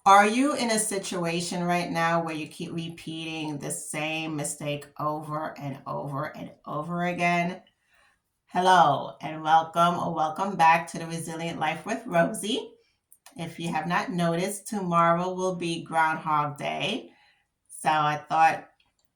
Are you in a situation right now where you keep repeating the same mistake over and over and over again? Hello, and welcome or welcome back to the Resilient Life with Rosie. If you have not noticed, tomorrow will be Groundhog Day. So I thought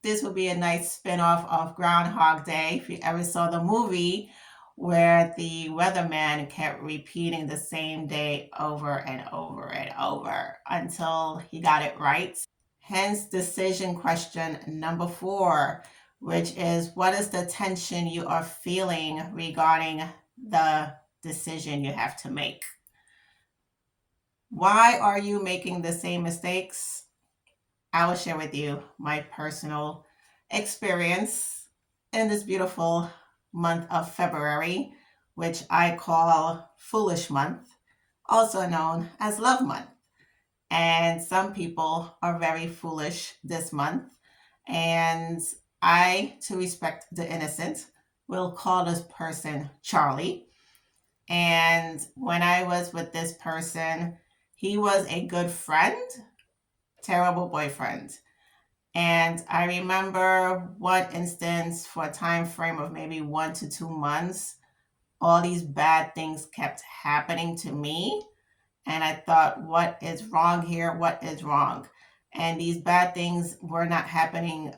this would be a nice spin-off of Groundhog Day. If you ever saw the movie where the weatherman kept repeating the same day over and over and over until he got it right. Hence, decision question number 4, which is what is the tension you are feeling regarding the decision you have to make? Why are you making the same mistakes? I will share with you my personal experience in this beautiful month of February, which I call Foolish Month, also known as Love Month. And some people are very foolish this month. And I, to respect the innocent, will call this person Charlie. And when I was with this person, he was a good friend, terrible boyfriend. And I remember one instance for a time frame of maybe 1 to 2 months, all these bad things kept happening to me. And I thought, what is wrong here? What is wrong? And these bad things were not happening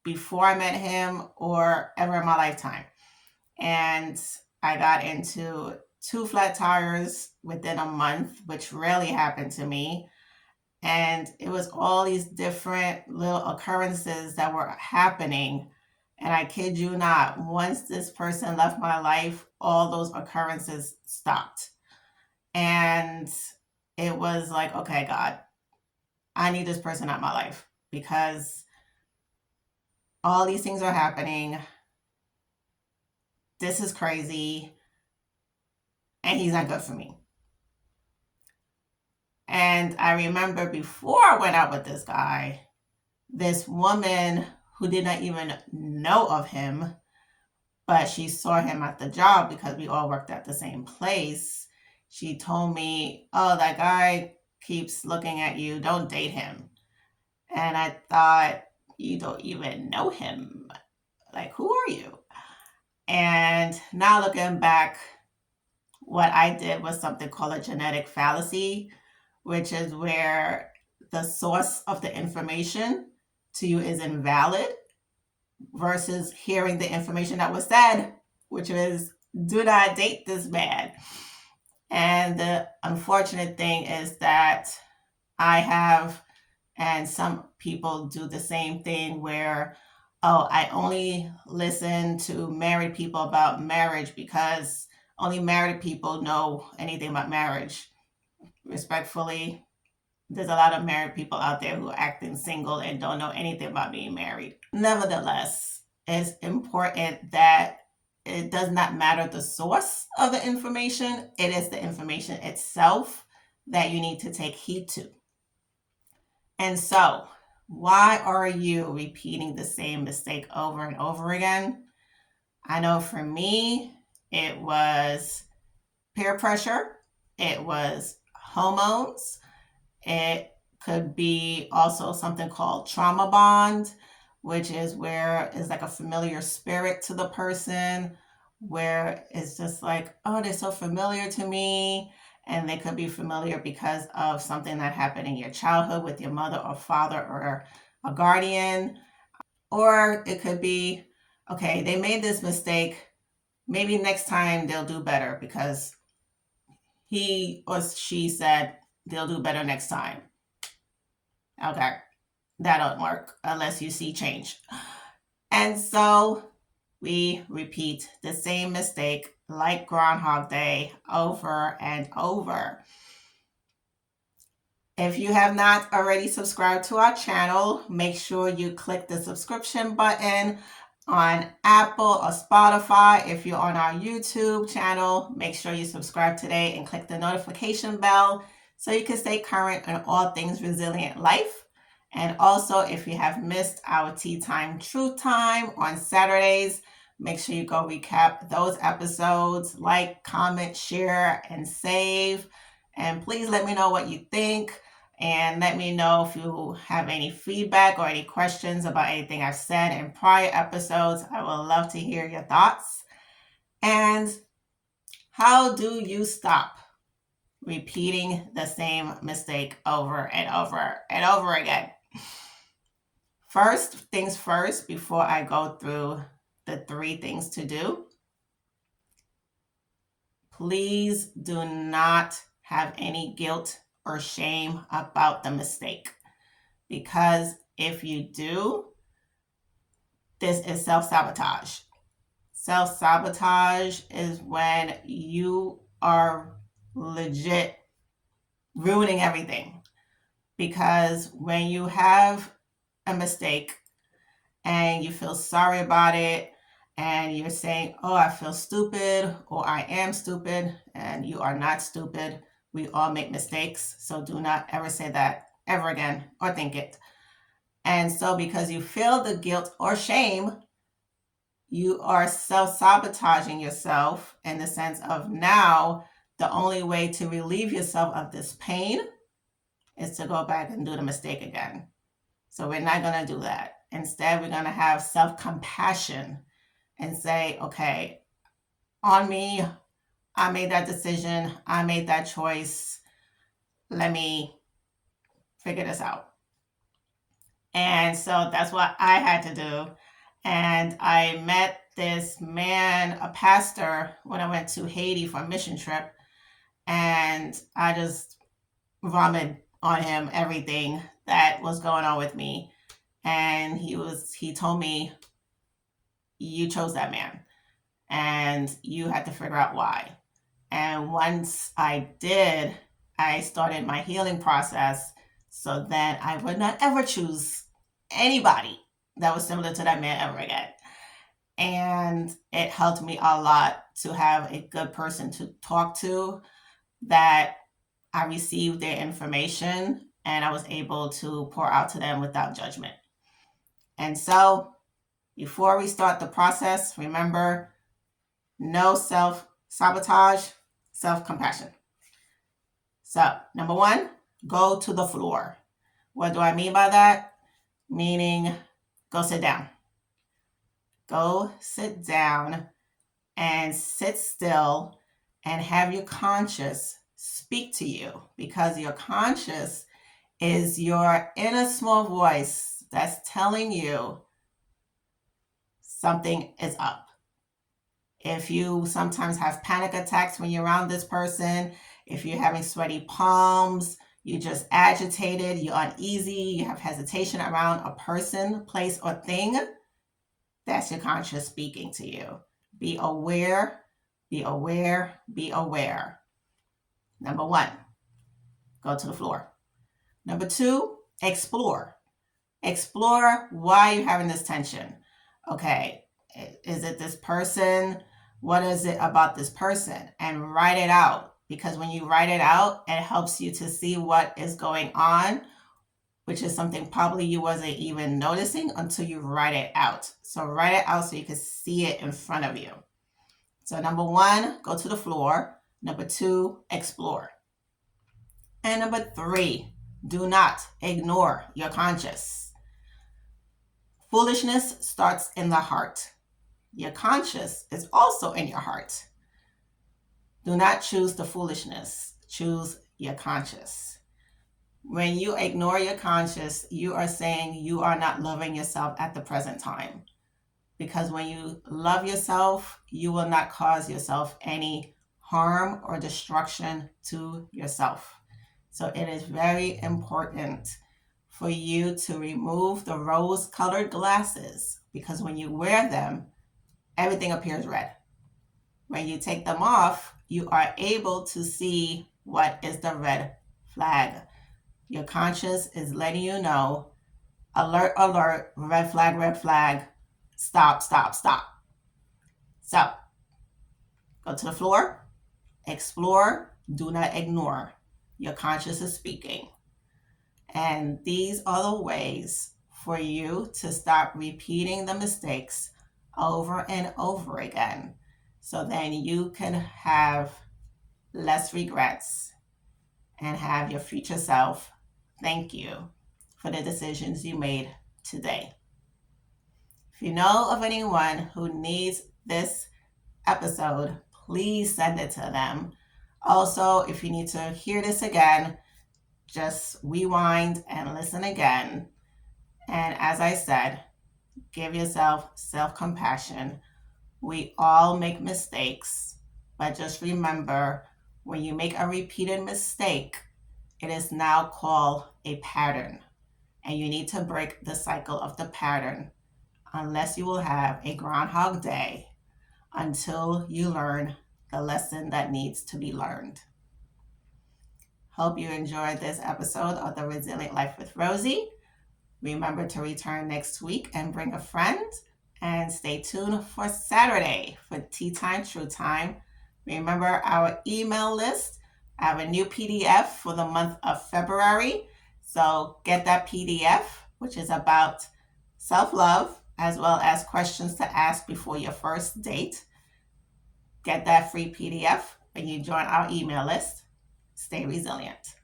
before I met him or ever in my lifetime. And I got into 2 flat tires within a month, which rarely happened to me. And it was all these different little occurrences that were happening. And I kid you not, once this person left my life, all those occurrences stopped. And it was like, okay, God, I need this person out of my life because all these things are happening. This is crazy. And he's not good for me. And I remember before I went out with this guy, this woman who did not even know of him, but she saw him at the job because we all worked at the same place. She told me, oh, that guy keeps looking at you. Don't date him. And I thought, you don't even know him. Like, who are you? And now looking back, what I did was something called a genetic fallacy, which is where the source of the information to you is invalid versus hearing the information that was said, which was, do not date this man. And the unfortunate thing is that I have, and some people do the same thing where, oh, I only listen to married people about marriage because only married people know anything about marriage. Respectfully, there's a lot of married people out there who are acting single and don't know anything about being married. Nevertheless, it's important that it does not matter the source of the information, it is the information itself that you need to take heed to. And so, why are you repeating the same mistake over and over again? I know for me, it was peer pressure, it was hormones, it could be also something called trauma bond, which is where it's like a familiar spirit to the person, where it's just like, oh, they're so familiar to me. And they could be familiar because of something that happened in your childhood with your mother or father or a guardian. Or it could be, okay, they made this mistake. Maybe next time they'll do better because he or she said they'll do better next time. Okay, that don't work unless you see change. And so we repeat the same mistake like Groundhog Day over and over. If you have not already subscribed to our channel, make sure you click the subscription button on Apple or Spotify. If you're on our YouTube channel, make sure you subscribe today and click the notification bell so you can stay current on all things resilient life. And also, if you have missed our Tea Time Truth Time on Saturdays, make sure you go recap those episodes, like, comment, share, and save. And please let me know what you think. And let me know if you have any feedback or any questions about anything I've said in prior episodes. I would love to hear your thoughts. And how do you stop repeating the same mistake over and over and over again? First things first, before I go through the 3 things to do, please do not have any guilt or shame about the mistake. Because if you do, this is self-sabotage. Self-sabotage is when you are legit ruining everything. Because when you have a mistake and you feel sorry about it and you're saying, oh, I feel stupid or I am stupid, and you are not stupid. We all make mistakes. So do not ever say that ever again or think it. And so because you feel the guilt or shame, you are self-sabotaging yourself in the sense of now the only way to relieve yourself of this pain is to go back and do the mistake again. So we're not going to do that. Instead, we're going to have self-compassion and say, okay, on me, I made that decision. I made that choice. Let me figure this out. And so that's what I had to do. And I met this man, a pastor, when I went to Haiti for a mission trip. And I just vomited on him everything that was going on with me. And he told me, you chose that man and you had to figure out why. And once I did, I started my healing process so that I would not ever choose anybody that was similar to that man ever again. And it helped me a lot to have a good person to talk to, that I received their information and I was able to pour out to them without judgment. And so before we start the process, remember, no self-sabotage, self-compassion. So, number 1, go to the floor. What do I mean by that? Meaning, go sit down. Go sit down and sit still and have your conscious speak to you, because your conscious is your inner small voice that's telling you something is up. If you sometimes have panic attacks when you're around this person, if you're having sweaty palms, you're just agitated, you're uneasy, you have hesitation around a person, place, or thing, that's your conscious speaking to you. Be aware, be aware, be aware. Number 1, go to the floor. Number 2, explore. Explore why you're having this tension. Okay, is it this person? What is it about this person? And write it out, because when you write it out, it helps you to see what is going on, which is something probably you wasn't even noticing until you write it out. So write it out so you can see it in front of you. So number 1, go to the floor. Number 2, explore. And number 3, do not ignore your conscious. Foolishness starts in the heart. Your conscious is also in your heart. Do not choose the foolishness. Choose your conscious. When you ignore your conscious, you are saying you are not loving yourself at the present time. Because when you love yourself, you will not cause yourself any harm or destruction to yourself. So it is very important for you to remove the rose-colored glasses, because when you wear them, everything appears red. When you take them off, you are able to see what is the red flag. Your conscious is letting you know, alert, alert, red flag, stop, stop, stop. So, go to the floor, explore, do not ignore. Your conscious is speaking. And these are the ways for you to stop repeating the mistakes over and over again, so then you can have less regrets and have your future self thank you for the decisions you made today. If you know of anyone who needs this episode, please send it to them. Also, if you need to hear this again, just rewind and listen again. And as I said, give yourself self-compassion. We all make mistakes, but just remember, when you make a repeated mistake, it is now called a pattern. And you need to break the cycle of the pattern, unless you will have a Groundhog Day until you learn the lesson that needs to be learned. Hope you enjoyed this episode of The Resilient Life with Rosie. Remember to return next week and bring a friend. And stay tuned for Saturday for Tea Time, True Time. Remember our email list. I have a new PDF for the month of February. So get that PDF, which is about self-love, as well as questions to ask before your first date. Get that free PDF when you join our email list. Stay resilient.